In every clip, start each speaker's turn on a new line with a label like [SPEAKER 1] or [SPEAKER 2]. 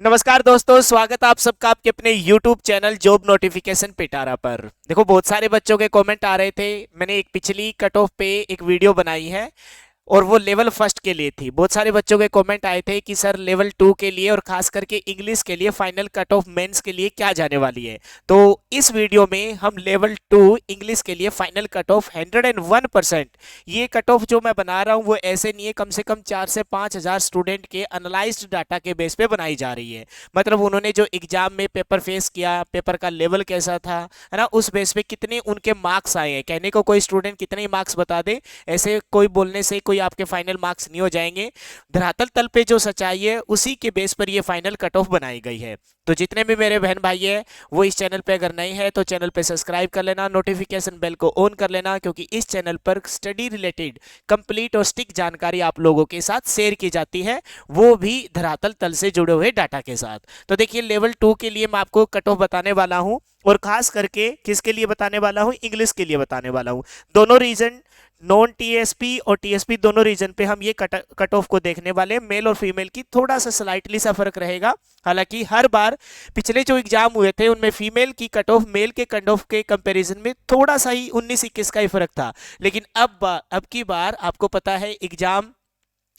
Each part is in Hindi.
[SPEAKER 1] नमस्कार दोस्तों, स्वागत है आप सबका आपके अपने YouTube चैनल जॉब नोटिफिकेशन पिटारा पर। देखो, बहुत सारे बच्चों के कमेंट आ रहे थे। मैंने एक पिछली कट ऑफ पे एक वीडियो बनाई है और वो लेवल फर्स्ट के लिए थी। बहुत सारे बच्चों के कमेंट आए थे कि सर लेवल टू के लिए और खास करके इंग्लिश के लिए फाइनल कट ऑफ मेंस के लिए क्या जाने वाली है। तो इस वीडियो में हम लेवल टू इंग्लिश के लिए फाइनल कट ऑफ 101%। ये कट ऑफ जो मैं बना रहा हूँ वो ऐसे नहीं है, कम से कम 4 से 5 हज़ार स्टूडेंट के एनालाइज्ड डाटा के बेस पे बनाई जा रही है। मतलब उन्होंने जो एग्जाम में पेपर फेस किया, पेपर का लेवल कैसा था, है ना, उस बेस पे कितने उनके मार्क्स आए हैं। कहने को कोई स्टूडेंट कितने मार्क्स बता दे, ऐसे कोई बोलने से कोई आपके फाइनल मार्क्स नहीं हो जाएंगे। धरातल तल पे जो सच्चाई है उसी के बेस पर ये फाइनल कट ऑफ बनाई गई है। तो जितने भी मेरे बहन भाई हैं वो इस चैनल पे अगर नए हैं तो चैनल पे सब्सक्राइब कर लेना, नोटिफिकेशन बेल को ऑन कर लेना, क्योंकि इस चैनल पर स्टडी रिलेटेड कंप्लीट और स्टिक जानकारी आप लोगों के साथ शेयर की जाती है, वो भी धरातल तल से जुड़े हुए डाटा के साथ। तो देखिए, लेवल टू के लिए मैं आपको कट ऑफ बताने वाला हूं और खास करके किसके लिए बताने वाला हूं, इंग्लिश के लिए बताने वाला हूं। दोनों रीजन, नॉन टीएसपी और टीएसपी, दोनों रीजन पे हम ये कट ऑफ को देखने वाले हैं। मेल और फीमेल की थोड़ा सा स्लाइटली सा फर्क रहेगा। हालांकि हर बार पिछले जो एग्जाम हुए थे उनमें फीमेल की कट ऑफ मेल के कट ऑफ के कंपैरिजन में थोड़ा सा ही 19-21 का ही फर्क था। लेकिन अब की बार आपको पता है एग्जाम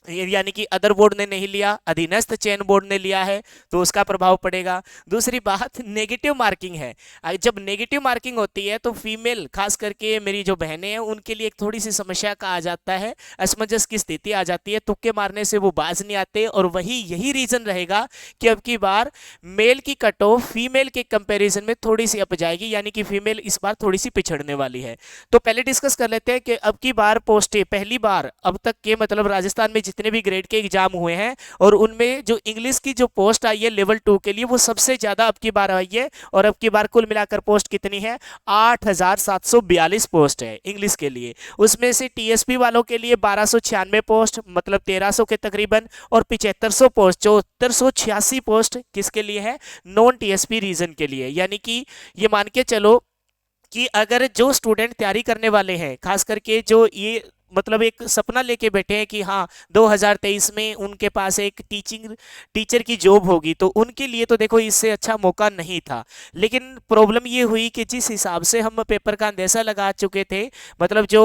[SPEAKER 1] यानी कि अदर बोर्ड ने नहीं लिया, अधीनस्थ चयन बोर्ड ने लिया है, तो उसका प्रभाव पड़ेगा। दूसरी बात, नेगेटिव मार्किंग है। जब नेगेटिव मार्किंग होती है तो फीमेल, खास करके मेरी जो बहनें हैं, उनके लिए एक थोड़ी सी समस्या का आ जाता है, असमंजस की स्थिति आ जाती है। तुक्के मारने से वो बाज नहीं आते और वही यही रीजन रहेगा कि अब की बार मेल की कट ऑफ फीमेल के कंपेरिजन में थोड़ी सी अप जाएगी, यानी कि फीमेल इस बार थोड़ी सी पिछड़ने वाली है। तो पहले डिस्कस कर लेते हैं कि अब की बार पोस्टें पहली बार अब तक के, मतलब राजस्थान में जितने भी ग्रेड के एग्जाम हुए हैं और उनमें जो इंग्लिश की जो पोस्ट आई है लेवल टू के लिए वो सबसे ज्यादा अब की बार आई है। और अब की बार कुल मिलाकर पोस्ट कितनी है, 8,742 पोस्ट है इंग्लिश के लिए। उसमें से टीएसपी वालों के लिए 1296 पोस्ट, मतलब 1300 के तकरीबन, और 7500 पोस्ट, 7486 पोस्ट किसके लिए है, नॉन टीएसपी रीजन के लिए। यानी कि ये मान के चलो कि अगर जो स्टूडेंट तैयारी करने वाले हैं, खास करके जो ये मतलब एक सपना लेके बैठे हैं कि हाँ 2023 में उनके पास एक टीचर की जॉब होगी, तो उनके लिए तो देखो इससे अच्छा मौका नहीं था। लेकिन प्रॉब्लम ये हुई कि जिस हिसाब से हम पेपर का अंदेशा लगा चुके थे, मतलब जो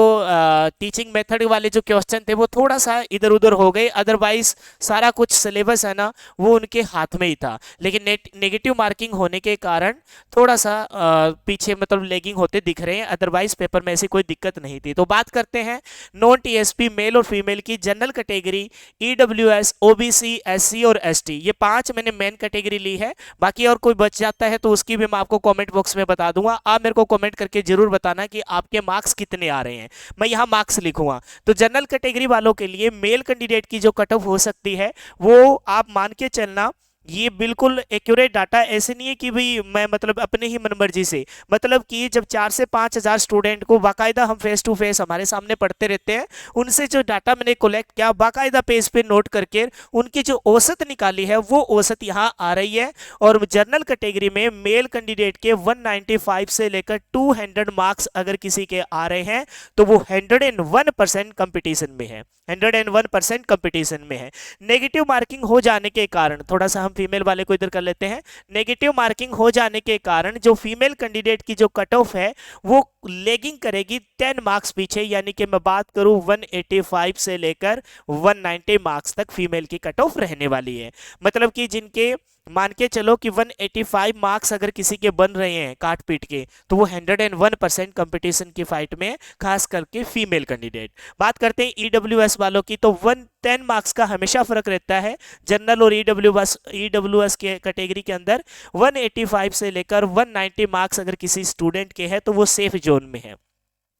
[SPEAKER 1] टीचिंग मेथड वाले जो क्वेश्चन थे वो थोड़ा सा इधर उधर हो गए, अदरवाइज सारा कुछ सिलेबस है ना वो उनके हाथ में ही था। लेकिन नेगेटिव मार्किंग होने के कारण थोड़ा सा पीछे, मतलब लेगिंग होते दिख रहे हैं, अदरवाइज पेपर में ऐसी कोई दिक्कत नहीं थी। तो बात करते हैं नॉन टीएसपी मेल और फीमेल की general category, EWS, OBC, SC और एसटी, ये 5 मैंने मेन कैटेगरी ली है। बाकी और कोई बच जाता है तो उसकी भी मैं आपको कमेंट बॉक्स में बता दूंगा। आप मेरे को कमेंट करके जरूर बताना कि आपके मार्क्स कितने आ रहे हैं, मैं यहाँ मार्क्स लिखूंगा। तो जनरल कैटेगरी वालों के लिए मेल कैंडिडेट की जो कट ऑफ हो सकती है वो आप मान के चलना, ये बिल्कुल एक्यूरेट डाटा, ऐसे नहीं है कि भाई मैं मतलब अपने ही मनमर्जी से, मतलब कि जब 4 से 5 हज़ार स्टूडेंट को बाकायदा हम फेस टू फेस हमारे सामने पढ़ते रहते हैं, उनसे जो डाटा मैंने कलेक्ट किया बाकायदा पेज पे नोट करके उनकी जो औसत निकाली है वो औसत यहाँ आ रही है। और जनरल कैटेगरी में मेल कैंडिडेट के 195 से लेकर 200 मार्क्स अगर किसी के आ रहे हैं तो वो 101% कंपटीशन में है, 101% कंपटीशन में है। नेगेटिव मार्किंग हो जाने के कारण, थोड़ा सा हम फीमेल वाले को इधर कर लेते हैं, नेगेटिव मार्किंग हो जाने के कारण जो फीमेल कैंडिडेट की जो कट ऑफ है वो लेगिंग करेगी 10 मार्क्स पीछे। यानी कि मैं बात करूं 185 से लेकर 190 मार्क्स तक फीमेल की कट ऑफ रहने वाली है। मतलब कि जिनके मान के चलो कि 185 मार्क्स अगर किसी के बन रहे हैं काट पीट के, तो वो 101% कंपटीशन की फाइट में, खास करके फीमेल कैंडिडेट। बात करते हैं ईडब्ल्यूएस वालों की, तो 110 मार्क्स का हमेशा फर्क रहता है जनरल और ईडब्ल्यूएस के कैटेगरी के अंदर। 185 से लेकर 190 मार्क्स अगर किसी स्टूडेंट के हैं तो वो सेफ जोन में है।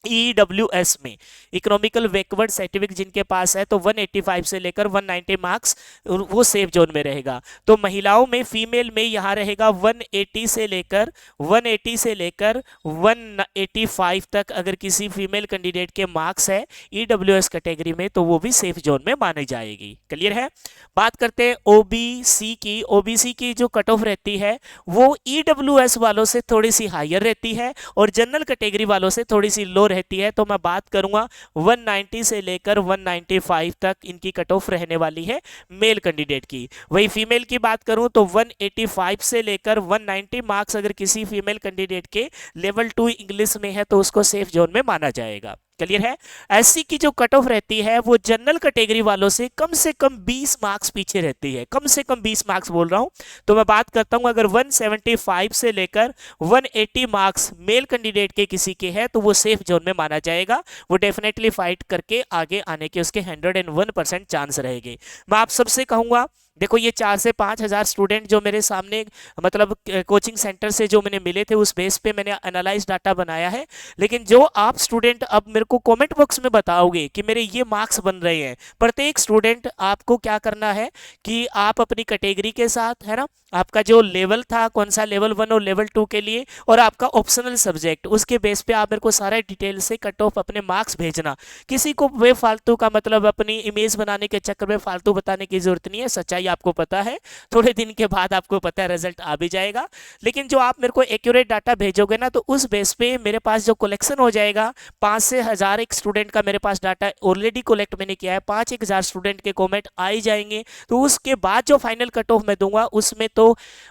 [SPEAKER 1] ईडब्ल्यूएस में इकोनॉमिकल बैकवर्ड सर्टिफिकेट जिनके पास है तो 185 से लेकर 190 मार्क्स वो सेफ जोन में रहेगा। तो महिलाओं में, फीमेल में यहाँ रहेगा 180 से लेकर 185 तक अगर किसी फीमेल कैंडिडेट के मार्क्स है ईडब्ल्यूएस कैटेगरी में तो वो भी सेफ जोन में मानी जाएगी। क्लियर है। बात करते हैं ओबीसी की। ओबीसी की जो कट ऑफ रहती है वो ईडब्ल्यूएस वालों से थोड़ी सी हायर रहती है और जनरल कैटेगरी वालों से थोड़ी सी लो रहती है तो मैं बात करूंगा 190 से लेकर 195 तक इनकी कट ऑफ रहने वाली है मेल कैंडिडेट की। वही फीमेल की बात करूं तो 185 से लेकर 190 मार्क्स अगर किसी फीमेल कैंडिडेट के लेवल 2 इंग्लिश में है तो उसको सेफ जोन में माना जाएगा। क्लियर है। एससी की जो कट ऑफ रहती है वो जनरल कैटेगरी वालों से कम 20 मार्क्स पीछे रहती है, कम से कम 20 मार्क्स बोल रहा हूं। तो मैं बात करता हूं अगर 175 से लेकर 180 मार्क्स मेल कैंडिडेट के किसी के हैं तो वो सेफ जोन में माना जाएगा, वो डेफिनेटली फाइट करके आगे आने के उसके 101% चांस रहेंगे। मैं आप सबसे कहूंगा देखो ये 4 से 5 हजार स्टूडेंट जो मेरे सामने मतलब कोचिंग सेंटर से जो मैंने मिले थे उस बेस पे मैंने एनालाइज डाटा बनाया है। लेकिन जो आप स्टूडेंट अब मेरे को कमेंट बॉक्स में बताओगे कि मेरे ये मार्क्स बन रहे हैं, प्रत्येक स्टूडेंट आपको क्या करना है कि आप अपनी कैटेगरी के साथ है ना, आपका जो लेवल था कौन सा लेवल 1 और लेवल 2 के लिए और आपका ऑप्शनल सब्जेक्ट, उसके बेस पे आप मेरे को सारा डिटेल से कट ऑफ अपने मार्क्स भेजना। किसी को वे फालतू का मतलब अपनी इमेज बनाने के चक्कर में फालतू बताने की जरूरत नहीं है, सच्चाई आपको पता है, थोड़े दिन के बाद आपको पता है रिजल्ट आ भी जाएगा। लेकिन जो आप मेरे को एक्यूरेट डाटा भेजोगे ना तो उस बेस पे मेरे पास जो कलेक्शन हो जाएगा 5 से 1000 एक स्टूडेंट का मेरे पास डाटा ऑलरेडी कलेक्ट मैंने किया है, 5-1000 स्टूडेंट के कमेंट आ ही जाएंगे। तो उसके बाद जो फाइनल कट ऑफ मैं दूंगा उसमें तो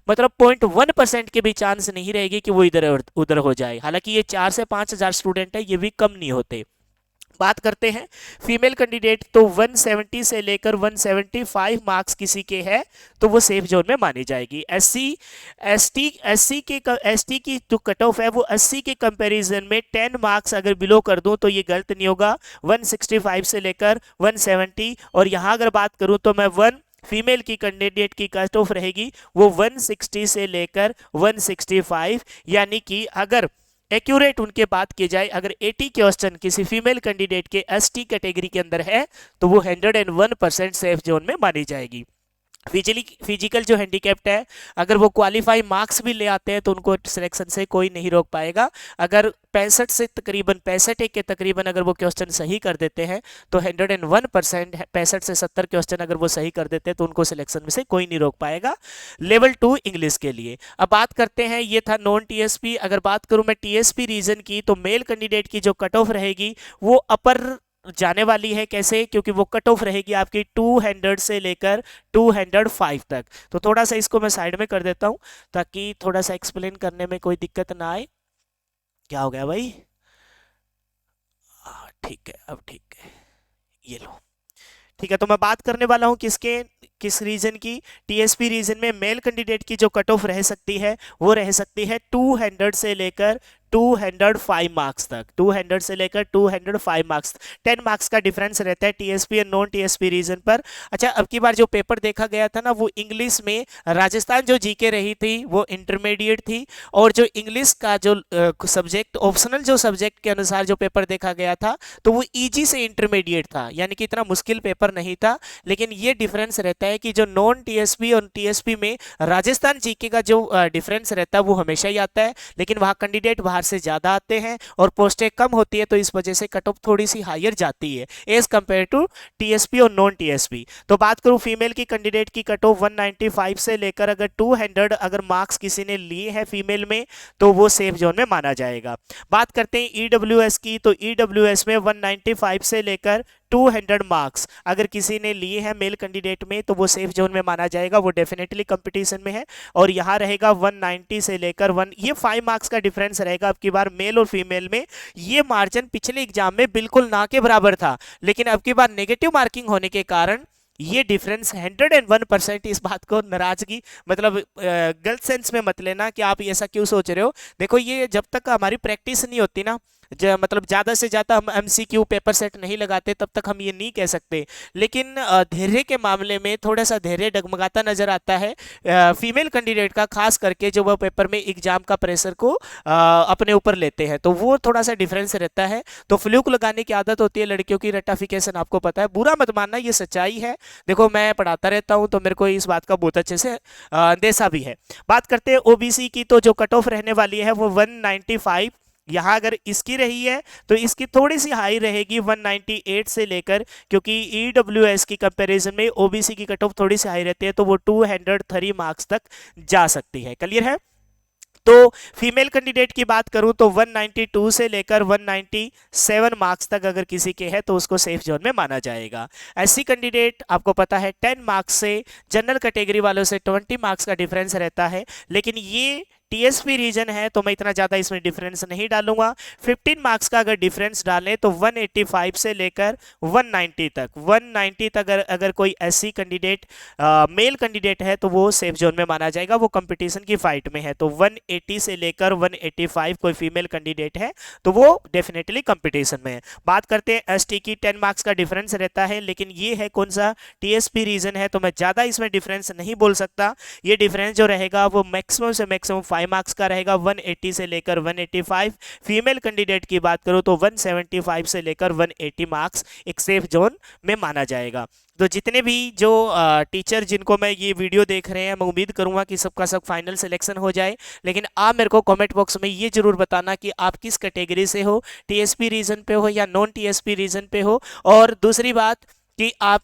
[SPEAKER 1] मतलब 0.1% के भी चांस नहीं रहेगी कि वो इधर उधर हो जाए। हालांकि ये 4 से 5000 स्टूडेंट है, ये भी कम नहीं होते। बात करते हैं फीमेल कैंडिडेट तो 170 से लेकर 175 मार्क्स किसी के हैं तो वो सेफ जोन में मानी जाएगी। एसटी की जो कट ऑफ है वो 80 के कंपैरिजन में 10 मार्क्स अगर बिलो कर दूं तो ये गलत नहीं होगा, 165 से लेकर 170। और यहां अगर बात करूं तो मैं फीमेल की कैंडिडेट की कट ऑफ रहेगी वो 160 से लेकर 165, यानी कि अगर एक्यूरेट उनके बात की जाए अगर 80 क्वेश्चन किसी फीमेल कैंडिडेट के एसटी कैटेगरी के अंदर है तो वो 101% सेफ जोन में मानी जाएगी। फिजिकल जो हैंडीकैप्ड है अगर वो क्वालिफाई मार्क्स भी ले आते हैं तो उनको सिलेक्शन से कोई नहीं रोक पाएगा। अगर 65 से तकरीबन 65 के तकरीबन अगर वो क्वेश्चन सही कर देते हैं तो 101%, 65 से 70 क्वेश्चन अगर वो सही कर देते हैं तो उनको सिलेक्शन में से कोई नहीं रोक पाएगा लेवल 2 इंग्लिश के लिए। अब बात करते हैं, ये था नॉन टीएसपी। अगर बात करूं मैं टीएसपी रीजन की तो मेल कैंडिडेट की जो कट ऑफ रहेगी वो अपर जाने वाली है। कैसे? क्योंकि वो कट ऑफ रहेगी आपकी 200 से लेकर 205 तक। तो थोड़ा सा इसको मैं साइड में कर देता हूं ताकि थोड़ा सा एक्सप्लेन करने में कोई दिक्कत ना आए। क्या हो गया भाई? ठीक है, अब ठीक है, ये लो। ठीक है, तो मैं बात करने वाला हूं किस रीजन की। टीएसपी रीजन में मेल कैंडिडेट की जो कट ऑफ रह सकती है वो रह सकती है 200 से लेकर 205 मार्क्स तक, 200 से लेकर 205 मार्क्स, 10 मार्क्स का डिफरेंस रहता है टीएसपी और नॉन टीएसपी रीजन पर। अच्छा, अब की बार जो पेपर देखा गया था ना वो इंग्लिश में राजस्थान जो जीके रही थी वो इंटरमीडिएट थी, और जो इंग्लिश का जो सब्जेक्ट ऑप्शनल जो सब्जेक्ट के अनुसार जो पेपर देखा गया था तो वो ईजी से इंटरमीडिएट था, यानी कि इतना मुश्किल पेपर नहीं था। लेकिन ये डिफरेंस रहता है कि जो नॉन टीएसपी और टीएसपी में राजस्थान जीके का जो डिफरेंस रहता है वो हमेशा ही आता है, लेकिन वहाँ कैंडिडेट बाहर से ज्यादा आते हैं और पोस्टें कम होती है तो इस वजह से कट ऑफ थोड़ी सी हायर जाती है एज कंपेयर टू टीएसपी और नॉन टीएसपी। तो बात करूं फीमेल की कैंडिडेट की कट ऑफ 195 से लेकर अगर 200 अगर मार्क्स किसी ने लिए हैं फीमेल में तो वो सेफ जोन में माना जाएगा। बात करते हैं ईडब्ल्यूएस की, तो ईडब्ल्यूएस में 195 से लेकर 200 मार्क्स अगर किसी ने लिए हैं मेल कैंडिडेट में तो वो सेफ जोन में माना जाएगा, वो डेफिनेटली कंपटीशन में है। और यहाँ रहेगा 190 से लेकर 1, ये 5 मार्क्स का डिफरेंस रहेगा अब की बार मेल और फीमेल में। ये मार्जिन पिछले एग्जाम में बिल्कुल ना के बराबर था, लेकिन अब की बार नेगेटिव मार्किंग होने के कारण ये डिफरेंस 101%। इस बात को नाराजगी मतलब गलत सेंस में मत लेना कि आप ऐसा क्यों सोच रहे हो। देखो ये जब तक हमारी प्रैक्टिस नहीं होती ना, मतलब ज़्यादा से ज़्यादा हम एमसीक्यू पेपर सेट नहीं लगाते तब तक हम ये नहीं कह सकते। लेकिन धैर्य के मामले में थोड़ा सा धैर्य डगमगाता नजर आता है फीमेल कैंडिडेट का, खास करके जो वह पेपर में एग्जाम का प्रेशर को अपने ऊपर लेते हैं तो वो थोड़ा सा डिफरेंस रहता है। तो फ्लूक लगाने की आदत होती है लड़कियों की, रटाफिकेशन आपको पता है, बुरा मत मानना, ये सच्चाई है। देखो मैं पढ़ाता रहता हूँ तो मेरे को इस बात का बहुत अच्छे से अंदेशा भी है। बात करते हैं ओबीसी की, तो जो कट ऑफ रहने वाली है वो 195, यहाँ अगर इसकी रही है तो इसकी थोड़ी सी हाई रहेगी 198 से लेकर, क्योंकि ईडब्ल्यूएस की कंपैरिजन में ओबीसी की कट ऑफ थोड़ी सी हाई रहती है तो वो 203 मार्क्स तक जा सकती है। क्लियर है? तो फीमेल कैंडिडेट की बात करूं तो 192 से लेकर 197 मार्क्स तक अगर किसी के हैं तो उसको सेफ जोन में माना जाएगा। एससी कैंडिडेट आपको पता है 10 मार्क्स से, जनरल कैटेगरी वालों से 20 मार्क्स का डिफरेंस रहता है, लेकिन ये टीएसपी रीजन है तो मैं इतना ज़्यादा इसमें डिफरेंस नहीं डालूंगा। 15 मार्क्स का अगर डिफरेंस डालें तो 185 से लेकर 190 तक, 190 तक अगर कोई एससी कैंडिडेट मेल कैंडिडेट है तो वो सेफ जोन में माना जाएगा, वो कंपटीशन की फाइट में है। तो 180 से लेकर 185 कोई फीमेल कैंडिडेट है तो वो डेफिनेटली कंपटीशन में है। बात करते हैं एसटी की, 10 मार्क्स का डिफरेंस रहता है, लेकिन ये है कौन सा, टीएसपी रीजन है, तो मैं ज़्यादा इसमें डिफरेंस नहीं बोल सकता। ये डिफरेंस जो रहेगा वो मैक्सिमम से मैक्सिमम 5 मार्क्स का रहेगा, 180 से लेकर 185। फीमेल कैंडिडेट की बात करूं तो 175 से लेकर 180 मार्क्स एक सेफ जोन में माना जाएगा। तो जितने भी जो टीचर जिनको मैं ये वीडियो देख रहे हैं, मैं उम्मीद करूंगा कि सबका सब फाइनल सिलेक्शन हो जाए, लेकिन आप मेरे को कमेंट बॉक्स में ये जरूर बताना कि आप किस कैटेगरी से हो, टीएसपी रीजन पे हो या नॉन टीएसपी रीजन पे हो। और दूसरी बात कि आप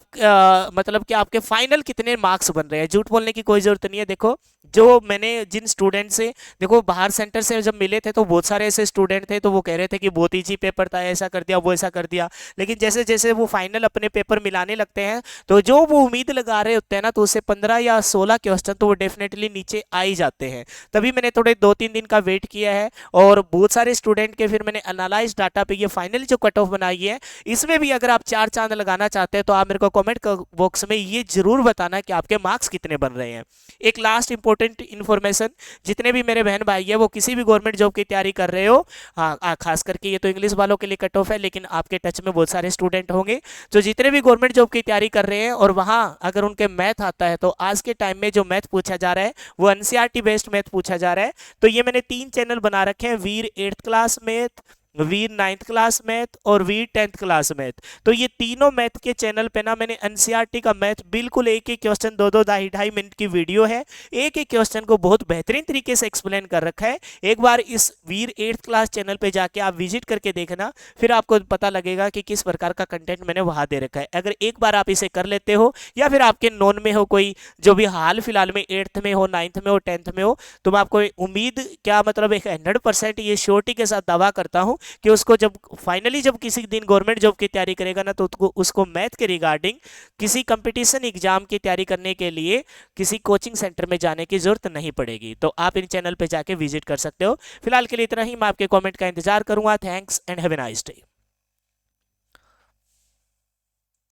[SPEAKER 1] मतलब कि आपके फाइनल कितने मार्क्स बन रहे हैं। झूठ बोलने की कोई जरूरत नहीं है। देखो जो मैंने जिन स्टूडेंट से, देखो बाहर सेंटर से जब मिले थे तो बहुत सारे ऐसे स्टूडेंट थे तो वो कह रहे थे कि बहुत ईजी पेपर था, ऐसा कर दिया वो ऐसा कर दिया, लेकिन जैसे जैसे वो फाइनल अपने पेपर मिलाने लगते हैं तो जो वो उम्मीद लगा रहे होते हैं ना, तो उससे 15 या 16 क्वेश्चन तो वो डेफिनेटली नीचे आ ही जाते हैं। तभी मैंने थोड़े 2-3 दिन का वेट किया है और बहुत सारे स्टूडेंट के फिर मैंने एनालाइज डाटा पे ये फाइनल जो कट ऑफ बनाई है, इसमें भी अगर आप 4 चांद लगाना चाहते हैं तो आप मेरे को कमेंट बॉक्स में ये जरूर बताना कि आपके मार्क्स कितने बन रहे हैं। एक लास्ट इंपॉर्टेंट इन्फॉर्मेशन, जितने भी मेरे बहन भाई है वो किसी भी गवर्नमेंट जॉब की तैयारी कर रहे हो, हाँ खास करके ये तो इंग्लिश वालों के लिए कट ऑफ है, लेकिन आपके टच में बहुत सारे स्टूडेंट होंगे जो जितने भी गवर्नमेंट जॉब की तैयारी कर रहे हैं और वहां अगर उनके मैथ आता है तो आज के टाइम में जो मैथ पूछा जा रहा है वो एनसीईआरटी बेस्ड मैथ पूछा जा रहा है। तो ये मैंने 3 चैनल बना रखे हैं, वीर 8th क्लास मैथ, वीर 9th क्लास मैथ और वीर 10th क्लास मैथ। तो ये तीनों मैथ के चैनल पे ना मैंने एनसीईआरटी का मैथ बिल्कुल एक एक क्वेश्चन 2-2 ढाई मिनट की वीडियो है, एक एक क्वेश्चन को बहुत बेहतरीन तरीके से एक्सप्लेन कर रखा है। एक बार इस वीर 8th क्लास चैनल पे जाके आप विजिट करके देखना, फिर आपको पता लगेगा कि किस प्रकार का कंटेंट मैंने वहां दे रखा है। अगर एक बार आप इसे कर लेते हो या फिर आपके नॉन में हो कोई जो भी हाल फिलहाल में 8th में हो, 9th में हो, 10th में हो, तो मैं आपको उम्मीद क्या मतलब एक 100% ये श्योरिटी के साथ दावा करता हूं कि उसको जब फाइनली जब किसी दिन गवर्नमेंट जॉब की तैयारी करेगा ना, तो उसको मैथ के रिगार्डिंग किसी कंपटीशन एग्जाम की तैयारी करने के लिए किसी कोचिंग सेंटर में जाने की जरूरत नहीं पड़ेगी। तो आप इन चैनल पे जाके विजिट कर सकते हो। फिलहाल के लिए इतना ही, मैं आपके कमेंट का इंतजार करूंगा। Thanks and have a nice day.